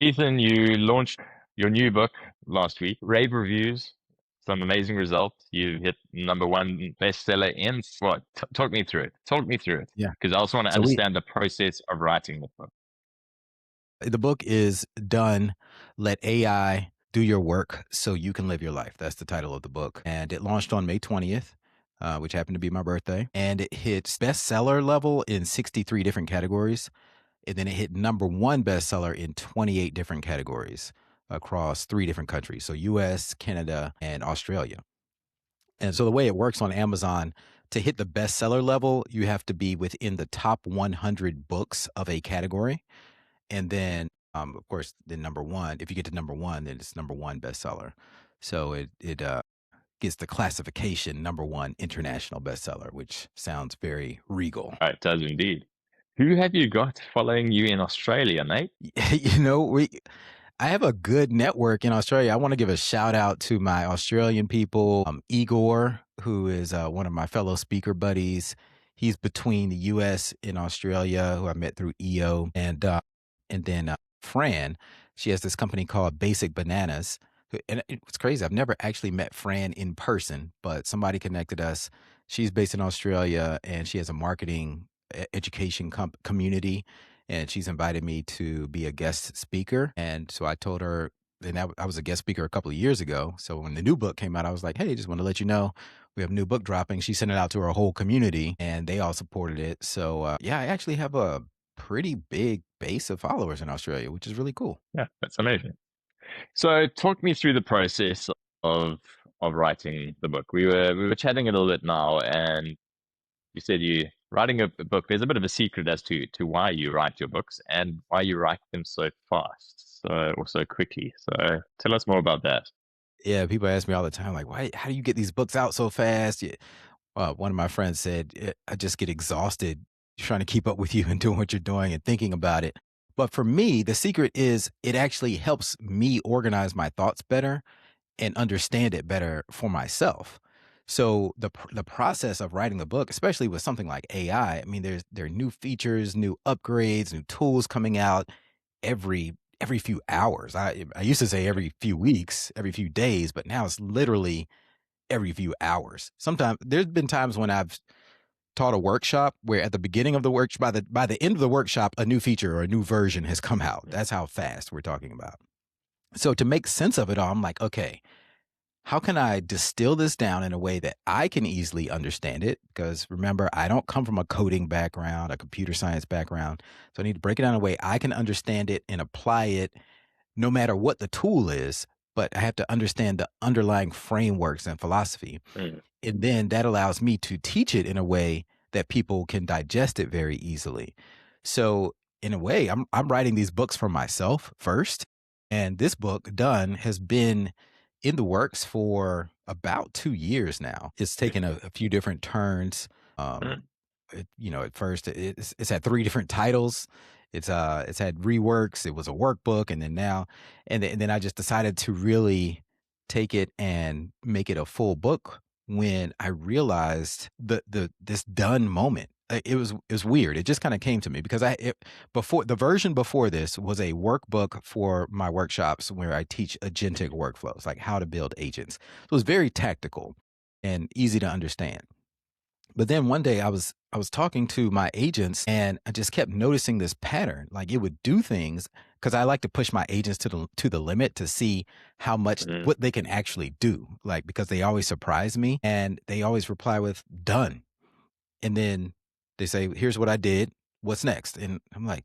Ethan, you launched your new book last week, rave reviews, some amazing results. You hit number one bestseller in what? Talk me through it. Talk me through it. Yeah. Because I also want to So we understand the process of writing the book. the book is done. Let AI do your work so you can live your life. That's the title of the book. And it launched on May 20th, which happened to be my birthday. And it hit bestseller level in 63 different categories. And then it hit number one bestseller in 28 different categories across three different countries. So US, Canada, and Australia. And so the way it works on Amazon, to hit the bestseller level, you have to be within the top 100 books of a category. And then, of course, then number one, if you get to number one, then it's number one bestseller. So it gets the classification number one international bestseller, which sounds very regal. It does indeed. Who have you got following you in Australia, mate? You know, I have a good network in Australia. I want to give a shout out to my Australian people. Igor, who is one of my fellow speaker buddies. He's between the U.S. and Australia, who I met through EO, and then Fran. She has this company called Basic Bananas. And it's crazy. I've never actually met Fran in person, but somebody connected us. She's based in Australia, and she has a marketing education community, and she's invited me to be a guest speaker. And so I told her, and I was a guest speaker a couple of years ago. So when the new book came out, I was like, hey, just want to let you know we have a new book dropping. She sent it out to her whole community, and they all supported it. So yeah, I actually have a pretty big base of followers in Australia, which is really cool. Yeah, that's amazing. So talk me through the process of of writing the book. We were chatting a little bit now, and you said you writing a book. There's a bit of a secret as to why you write your books and why you write them so fast, so or so quickly. So tell us more about that. Yeah, people ask me all the time, like, why? How do you get these books out so fast? Yeah. One of my friends said, I just get exhausted trying to keep up with you and doing what you're doing and thinking about it. But for me, the secret is it actually helps me organize my thoughts better and understand it better for myself. So the process of writing the book, especially with something like AI, I mean, there are new features, new upgrades, new tools coming out every few hours. I used to say every few weeks, every few days, but now it's literally every few hours. Sometimes there's been times when I've taught a workshop where at the beginning of the work by the end of the workshop, a new feature or a new version has come out. That's how fast we're talking about. So to make sense of it all, I'm like, okay, how can I distill this down in a way that I can easily understand it? Because remember, I don't come from a coding background, a computer science background. So I need to break it down in a way I can understand it and apply it no matter what the tool is. But I have to understand the underlying frameworks and philosophy. Mm. And then that allows me to teach it in a way that people can digest it very easily. So in a way, I'm writing these books for myself first. And this book done has been in the works for about 2 years now. It's taken a few different turns. Mm. At first it's had three different titles. It's had reworks. It was a workbook, and then now, and then I just decided to really take it and make it a full book when I realized the this done moment. It was weird. It just kind of came to me because before the version before this was a workbook for my workshops where I teach agentic workflows, like how to build agents. So it was very tactical and easy to understand. But then one day I was talking to my agents and I just kept noticing this pattern. Like it would do things because I like to push my agents to the limit to see how much Mm. what they can actually do. Like because they always surprise me and they always reply with done. And then they say, here's what I did. What's next? And I'm like,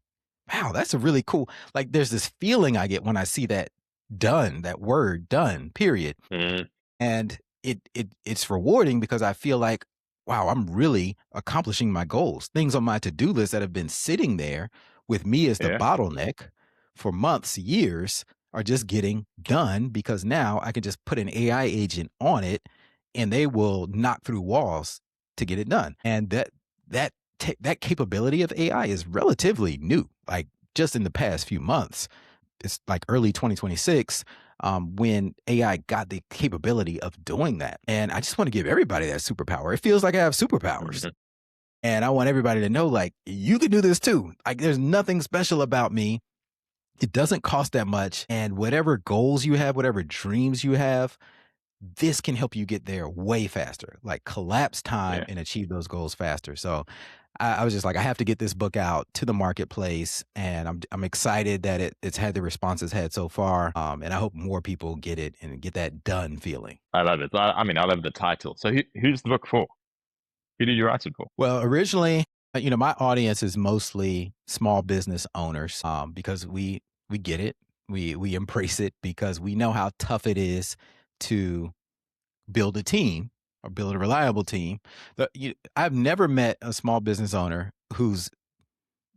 wow, that's a really cool. Like there's this feeling I get when I see that done, that word done, period. Mm. And it's rewarding because I feel like, wow, I'm really accomplishing my goals. Things on my to-do list that have been sitting there with me as the Yeah, bottleneck for months, years are just getting done because now I can just put an AI agent on it and they will knock through walls to get it done. And that capability of AI is relatively new. Like just in the past few months, it's like early 2026 when AI got the capability of doing that. And I just want to give everybody that superpower. It feels like I have superpowers. mhm. And I want everybody to know, like, you can do this too. Like, there's nothing special about me. It doesn't cost that much. And whatever goals you have, whatever dreams you have, this can help you get there way faster, like collapse time Yeah, and achieve those goals faster. So I was just like, I have to get this book out to the marketplace, and I'm excited that it's had the response it's had so far. And I hope more people get it and get that done feeling. I love it. I mean, I love the title. So who's the book for? Who did you write it for? Well, originally, my audience is mostly small business owners, because we get it, we embrace it because we know how tough it is to build a team or build a reliable team. I've never met a small business owner whose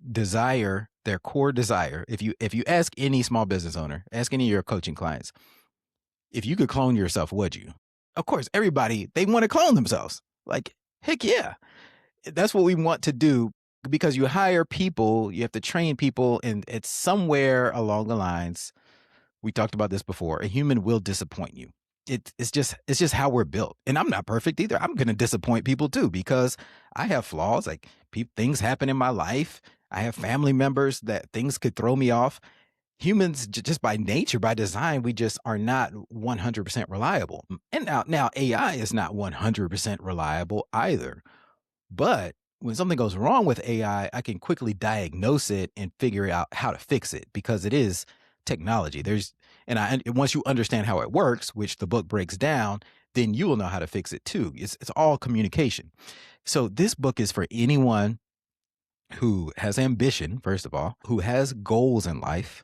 desire, their core desire, if you ask any small business owner, ask any of your coaching clients, if you could clone yourself, would you? Of course, everybody, they want to clone themselves. Like, heck yeah. That's what we want to do, because you hire people, you have to train people, and it's somewhere along the lines, we talked about this before, a human will disappoint you. It's just how we're built. And I'm not perfect either. I'm going to disappoint people too, because I have flaws. Like, things happen in my life. I have family members that things could throw me off. Humans, just by nature, by design, we just are not 100% reliable. And now AI is not 100% reliable either. But when something goes wrong with I can quickly diagnose it and figure out how to fix it, because it is technology. And once you understand how it works, which the book breaks down, then you will know how to fix it too. It's all communication. So this book is for anyone who has ambition, first of all, who has goals in life,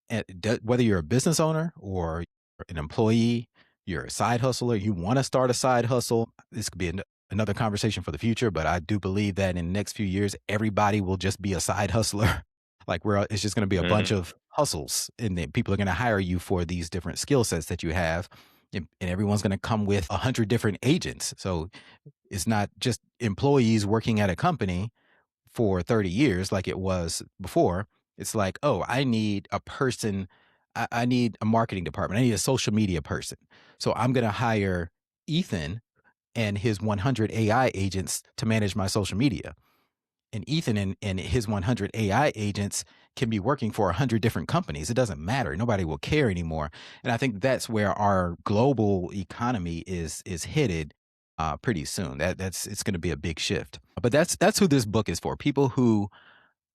and whether you're a business owner or an employee, you're a side hustler, you want to start a side hustle. This could be another conversation for the future, but I do believe that in the next few years, everybody will just be a side hustler. Like, it's just going to be a bunch Hmm. of hustles, and then people are going to hire you for these different skill sets that you have. And everyone's going to come with 100 different agents. So it's not just employees working at a company for 30 years like it was before. It's like, oh, I need a person. I need a marketing department. I need a social media person. So I'm going to hire Ethan and his 100 AI agents to manage my social media. And Ethan and his 100 AI agents can be working for 100 different companies. It doesn't matter. Nobody will care anymore. And I think that's where our global economy is headed pretty soon. It's going to be a big shift. But that's who this book is for. People who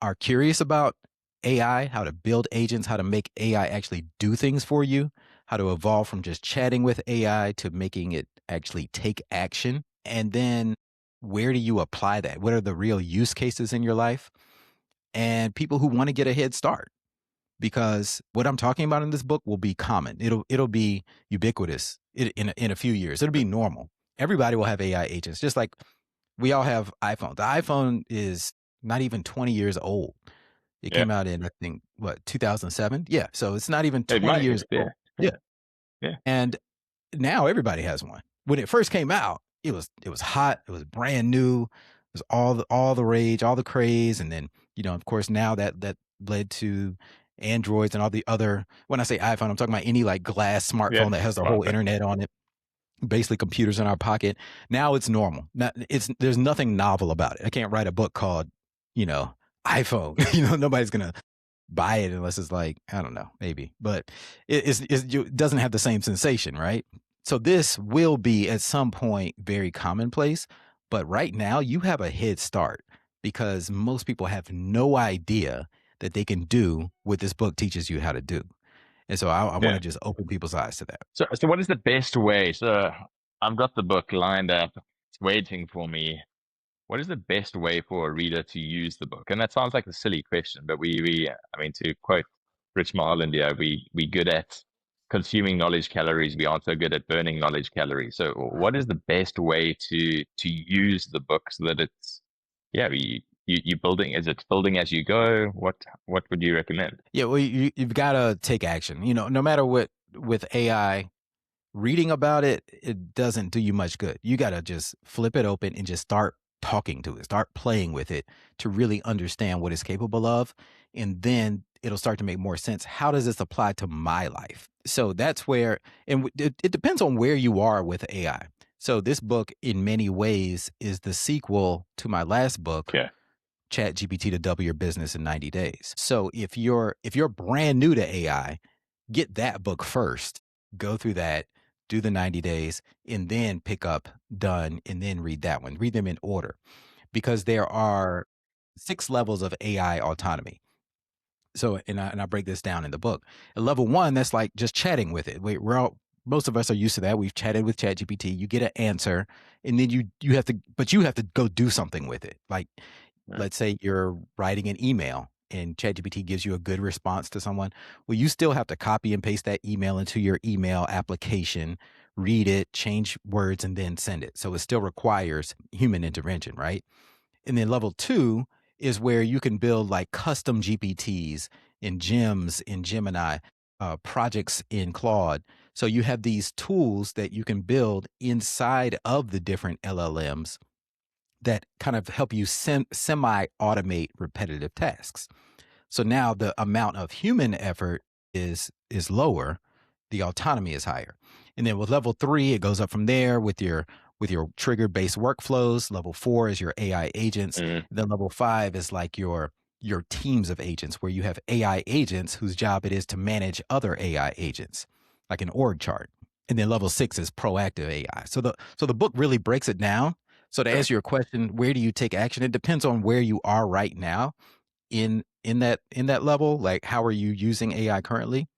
are curious about AI, how to build agents, how to make AI actually do things for you, how to evolve from just chatting with AI to making it actually take action. And then, where do you apply that? What are the real use cases in your life? And people who want to get a head start, because what I'm talking about in this book will be common. It'll be ubiquitous in a few years. It'll be normal. Everybody will have AI agents, just like we all have iPhones. The iPhone is not even 20 years old. It Yeah, came out in, I think, what, 2007? Yeah, so it's not even it 20 might. years Yeah, old. yeah, Yeah, yeah, and now everybody has one. When it first came out, it was hot, it was brand new, it was all the rage, all the craze, and then, of course, now that led to Androids and all the other, when I say iPhone, I'm talking about any, like, glass yeah. smartphone that has the whole Smartphone. internet on it, basically computers in our pocket. Now it's normal. There's nothing novel about it. I can't write a book called, you know, iPhone. Nobody's gonna buy it unless it's like, I don't know, maybe, but it doesn't have the same sensation, right? So this will be at some point very commonplace, but right now you have a head start, because most people have no idea that they can do what this book teaches you how to do. And so I want Yeah. to just open people's eyes to that. So what is the best way? So I've got the book lined up. It's waiting for me. What is the best way for a reader to use the book? And that sounds like a silly question, but I mean, to quote Rich Marland here, we good at consuming knowledge calories. We aren't so good at burning knowledge calories. So what is the best way to use the book so that it's, yeah, you building, is it building as you go? What would you recommend? Yeah, well, you've got to take action. No matter what, with AI, reading about it doesn't do you much good. You got to just flip it open and just start talking to it, start playing with it to really understand what it's capable of. And then it'll start to make more sense. How does this apply to my life? So that's where, and it depends on where you are with AI. So this book, in many ways, is the sequel to my last book, Yeah. ChatGPT to double your business in 90 days. So if you're brand new to AI, get that book first. Go through that, do the 90 days, and then pick up Done, and then read that one. Read them in order because there are 6 levels of AI autonomy. So, and I break this down in the book. At level 1, that's like just chatting with it. We're all most of us are used to that. We've chatted with ChatGPT. You get an answer, and then you have to, but you have to go do something with it. Like, Yeah. let's say you're writing an email, and ChatGPT gives you a good response to someone. Well, you still have to copy and paste that email into your email application, read it, change words, and then send it. So it still requires human intervention, right? And then level 2 is where you can build like custom GPTs in Gems in Gemini, projects in Claude. So you have these tools that you can build inside of the different LLMs that kind of help you semi automate repetitive tasks. So now the amount of human effort is lower, the autonomy is higher. And then with level 3, it goes up from there with your trigger based workflows. Level 4 is your AI agents. Mm, And then level 5 is like your teams of agents where you have AI agents whose job it is to manage other AI agents, like an org chart. And then level 6 is proactive AI. So the book really breaks it down. So to sure. answer your question, where do you take action? It depends on where you are right now in that level. Like, how are you using AI currently?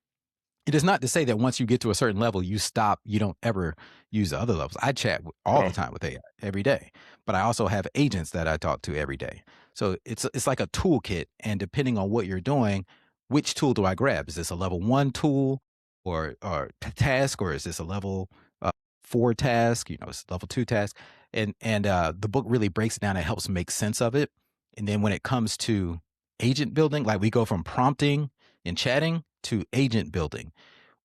It is not to say that once you get to a certain level, you stop, you don't ever use the other levels. I chat all the Sure. time with AI every day, but I also have agents that I talk to every day. So it's like a toolkit, and depending on what you're doing, which tool do I grab? Is this a level 1 tool or task, or is this a level 4 task? It's level 2 task, and the book really breaks it down and helps make sense of it. And then when it comes to agent building, like we go from prompting and chatting to agent building,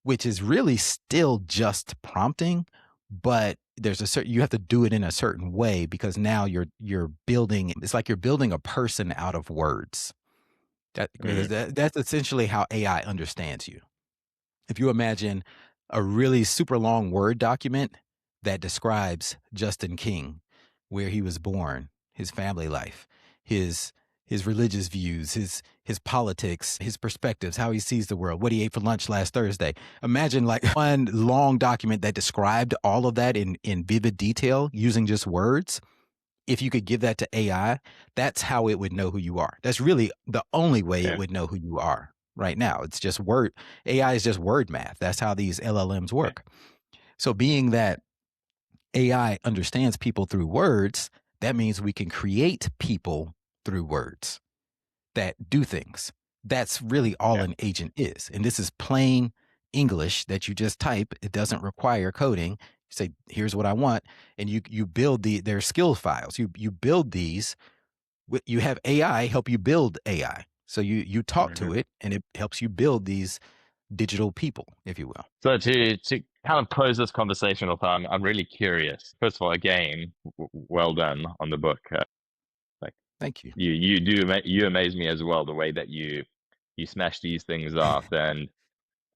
which is really still just prompting, but there's a certain you have to do it in a certain way because now you're building it's like you're building a person out of words. Because Mm, that's essentially how AI understands you. If you imagine a really super long Word document that describes Justin King, where he was born, his family life, his his religious views, his politics, his perspectives, how he sees the world, what he ate for lunch last Thursday. Imagine like one long document that described all of that in vivid detail using just words. If you could give that to AI, that's how it would know who you are. That's really the only way it yeah. would know who you are right now. It's just word. AI is just word math. That's how these LLMs Yeah. work. So, being that AI understands people through words, that means we can create people through words that do things. That's really all Yeah. an agent is. And this is plain English that you just type. It doesn't require coding. You say, here's what I want. And you build their skill files. You build these. You have AI help you build AI. So you talk to Mhm. it and it helps you build these digital people, if you will. So to kind of close this conversation off, I'm really curious. First of all, again, well done on the book. Like Thank you. you amaze me as well, the way that you smash these things off, and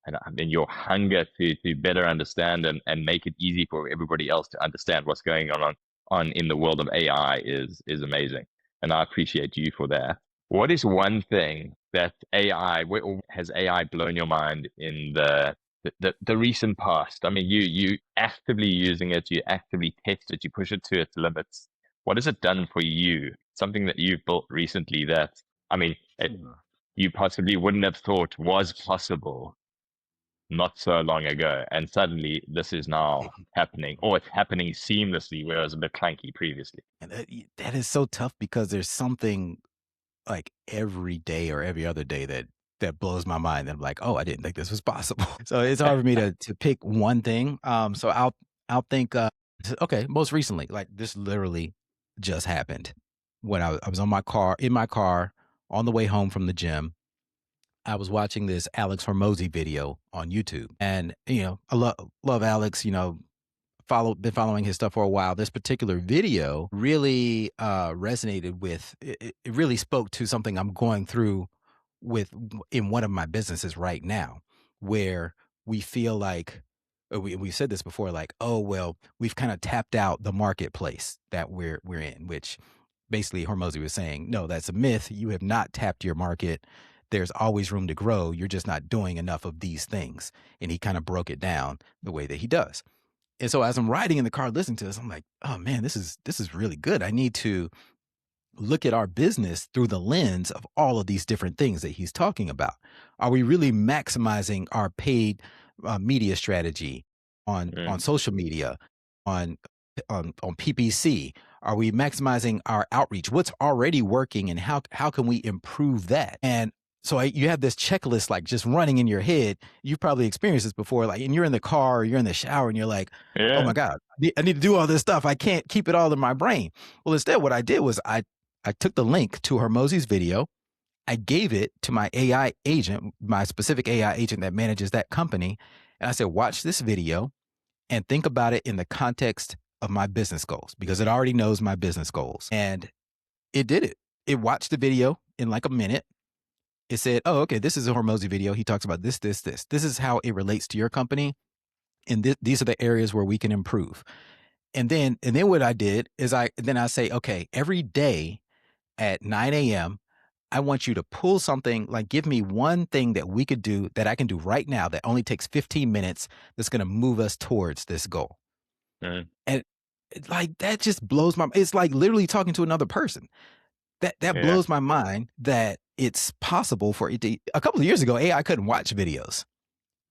I mean your hunger to better understand and make it easy for everybody else to understand what's going on in the world of AI is amazing, and I appreciate you for that. What is one thing that has AI blown your mind in the recent past? I mean, you actively using it, you actively test it, you push it to its limits. What has it done for you? Something that you've built recently that, I mean, you possibly wouldn't have thought was possible not so long ago, and suddenly this is now happening, or it's happening seamlessly, whereas a bit clunky previously. And that is so tough because there's something like every day or every other day that blows my mind. I'm like, oh, I didn't think this was possible. So it's hard for me to pick one thing. So I'll think. Okay, most recently, like this literally just happened when I was in my car on the way home from the gym. I was watching this Alex Hormozy video on YouTube, and I love Alex. Been following his stuff for a while. This particular video really resonated with it really spoke to something I'm going through in one of my businesses right now, where we feel like we said this before, like, oh well, we've kind of tapped out the marketplace that we're in, which basically Hormozy was saying, no, that's a myth. You have not tapped your market. There's always room to grow. You're just not doing enough of these things. And he kind of broke it down the way that he does. And so as I'm riding in the car listening to this, I'm like, oh man, this is really good. I need to look at our business through the lens of all of these different things that he's talking about. Are we really maximizing our paid media strategy on Mm, social media, on on PPC? Are we maximizing our outreach? What's already working, and how can we improve that? And so you have this checklist like just running in your head. You've probably experienced this before, like, and you're in the car or you're in the shower, and you're like, "Oh yeah. my god, I need to do all this stuff. I can't keep it all in my brain." Well, instead, what I did was I took the link to Hormozy's video. I gave it to my AI agent, my specific AI agent that manages that company. And I said, watch this video and think about it in the context of my business goals because it already knows my business goals. And it did it. It watched the video in like a minute. It said, oh, okay, this is a Hormozy video. He talks about this, this, this. This is how it relates to your company. And these are the areas where we can improve. And then what I did is I say, okay, every day at 9 a.m., I want you to pull something, like give me one thing that we could do that I can do right now that only takes 15 minutes that's going to move us towards this goal. Mm, And like that just blows my it's like literally talking to another person. That yeah. blows my mind that it's possible for it to a couple of years ago, AI couldn't watch videos.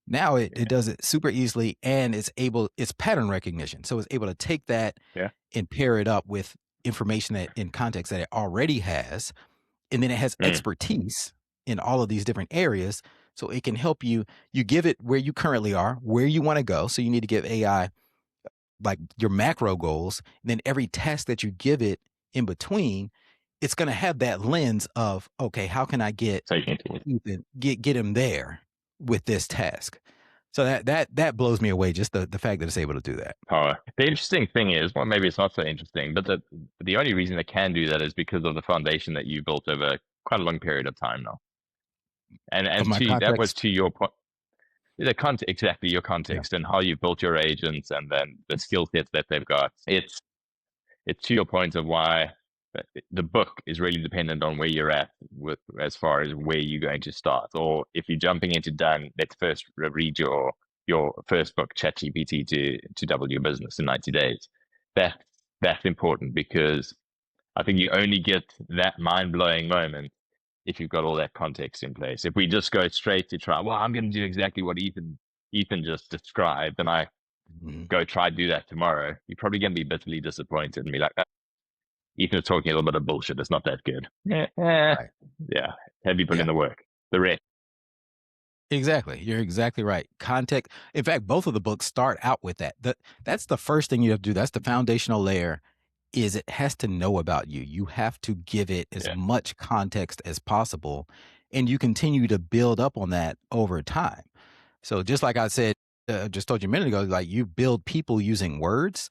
Now it Yeah. does it super easily and it's pattern recognition. So it's able to take that Yeah. and pair it up with information that in context that it already has, and then it has Mm, expertise in all of these different areas, so it can help you. You give it where you currently are, where you want to go, so you need to give AI like your macro goals, and then every task that you give it in between, it's going to have that lens of, okay, how can I get taking it Ethan, get him there with this task. So that blows me away, just the fact that it's able to do that. power. The interesting thing is, well, maybe it's not so interesting, but the only reason it can do that is because of the foundation that you built over quite a long period of time now. And Of my that was context. to your point, the context, exactly your Yeah. context and how you built your agents and then the skill sets that they've got. It's to your point of why the book is really dependent on where you're at with as far as where you're going to start. Or if you're jumping into done, let's first read your first book, ChatGPT to double your business in 90 days. That that's important because I think you only get that mind blowing moment if you've got all that context in place. If we just go straight to try, well, I'm going to do exactly what Ethan just described, and I Mhm. go try to do that tomorrow, you're probably going to be bitterly disappointed and be like, Ethan is talking a little bit of bullshit. It's not that good. Right. Yeah. Have you put in Yeah. the work? The rest. Exactly. You're exactly right. Context. In fact, both of the books start out with that. That's the first thing you have to do. That's the foundational layer. Is it has to know about you. You have to give it as Yeah. much context as possible, and you continue to build up on that over time. So just like I said, just told you a minute ago, like you build people using words.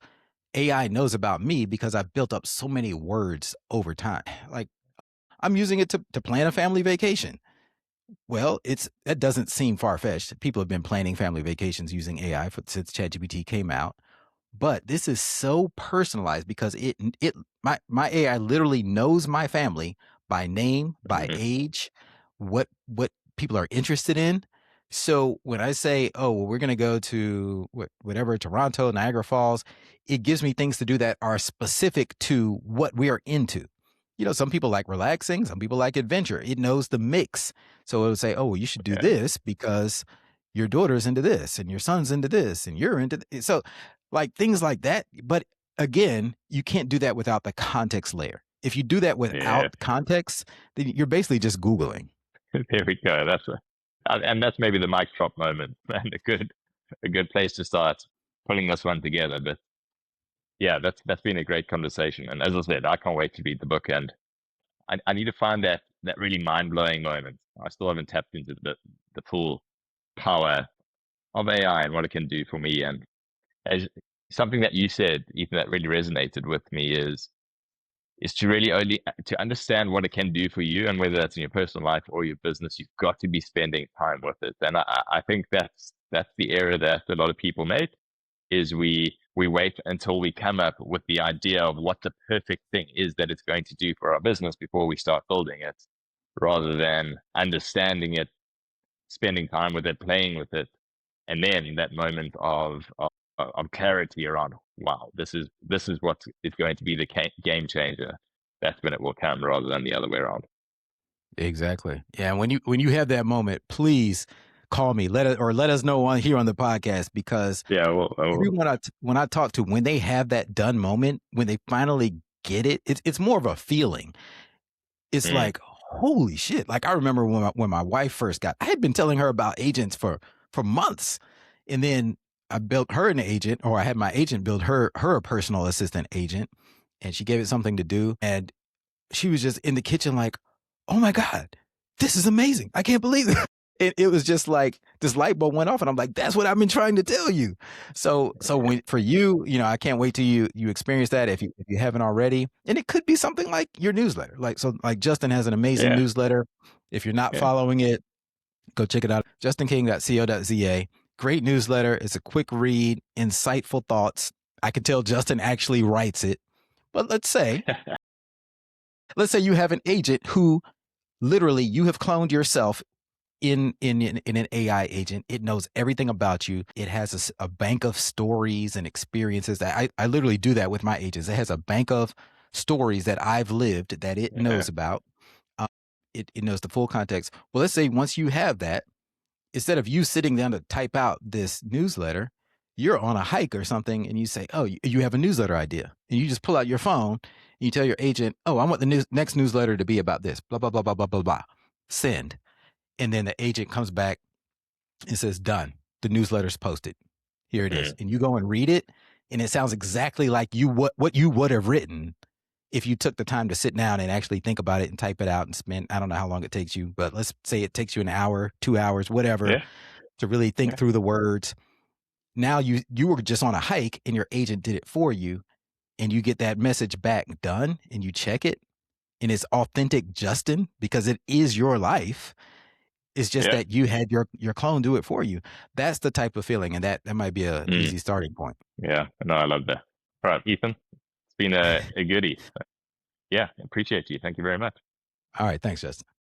AI knows about me because I've built up so many words over time. Like I'm using it to plan a family vacation. Well, that doesn't seem far fetched. People have been planning family vacations using AI since ChatGPT came out. But this is so personalized because my AI literally knows my family by name, by Mm-hmm. age, what people are interested in. So when I say, "Oh, well, we're going to go to whatever Toronto, Niagara Falls," it gives me things to do that are specific to what we are into. Some people like relaxing, some people like adventure. It knows the mix. So it'll say, "Oh, well, you should do Yeah. this because your daughter's into this and your son's into this and you're into so like things like that. But again, you can't do that without the context layer. If you do that Yeah. without context, then you're basically just Googling. There we go. And that's maybe the mic drop moment and a good place to start pulling this one together. But yeah, that's been a great conversation. And as I said, I can't wait to read the book. And I need to find that really mind blowing moment. I still haven't tapped into the full power of AI and what it can do for me. And as something that you said, Ethan, that really resonated with me is to really only to understand what it can do for you, and whether that's in your personal life or your business, you've got to be spending time with it. And I think that's the error that a lot of people make is we wait until we come up with the idea of what the perfect thing is that it's going to do for our business before we start building it, rather than understanding it, spending time with it, playing with it, and then that moment of clarity around, wow, this is what is going to be the game changer. That's when it will come, rather than the other way around. Exactly. Yeah, and when you have that moment, please call me. Let us know on here on the podcast because Yeah, well, everyone when I talk to, when they have that done moment, when they finally get it, it's more of a feeling. It's mm, like, holy shit. Like I remember when my wife first got, I had been telling her about agents for months. And then I built her an agent, or I had my agent build her a personal assistant agent, and she gave it something to do. And she was just in the kitchen like, "Oh my God, this is amazing. I can't believe it." It was just like this light bulb went off, and I'm like, "That's what I've been trying to tell you." So when for you, I can't wait till you experience that if you haven't already. And it could be something like your newsletter. Like Justin has an amazing yeah, newsletter. If you're not yeah, following it, go check it out. justinking.co.za. Great newsletter. It's a quick read, insightful thoughts. I can tell Justin actually writes it. But let's say you have an agent who literally you have cloned yourself in an AI agent. It knows everything about you. It has a bank of stories and experiences. I literally do that with my agents. It has a bank of stories that I've lived that it yeah, knows about. Um, it knows the full context. Well, let's say once you have that, instead of you sitting down to type out this newsletter, you're on a hike or something and you say, "Oh, you have a newsletter idea." And you just pull out your phone and you tell your agent, "Oh, I want the next newsletter to be about this, blah, blah, blah, blah, blah, blah, blah." Send. And then the agent comes back and says, "Done. The newsletter's posted. Here it is." mm, And you go and read it, and it sounds exactly like what you would have written if you took the time to sit down and actually think about it and type it out and spend, I don't know how long it takes you, but let's say it takes you an hour, 2 hours, whatever, yeah, to really think yeah, through the words. Now you were just on a hike and your agent did it for you, and you get that message back done, and you check it, and it's authentic Justin because it is your life. It's just yeah. that you had your clone do it for you. That's the type of feeling, and that might be a Mm, easy starting point. yeah. No, I love that. All right, Ethan, it's been a goodie. Yeah, appreciate you. Thank you very much. All right, thanks, Justin.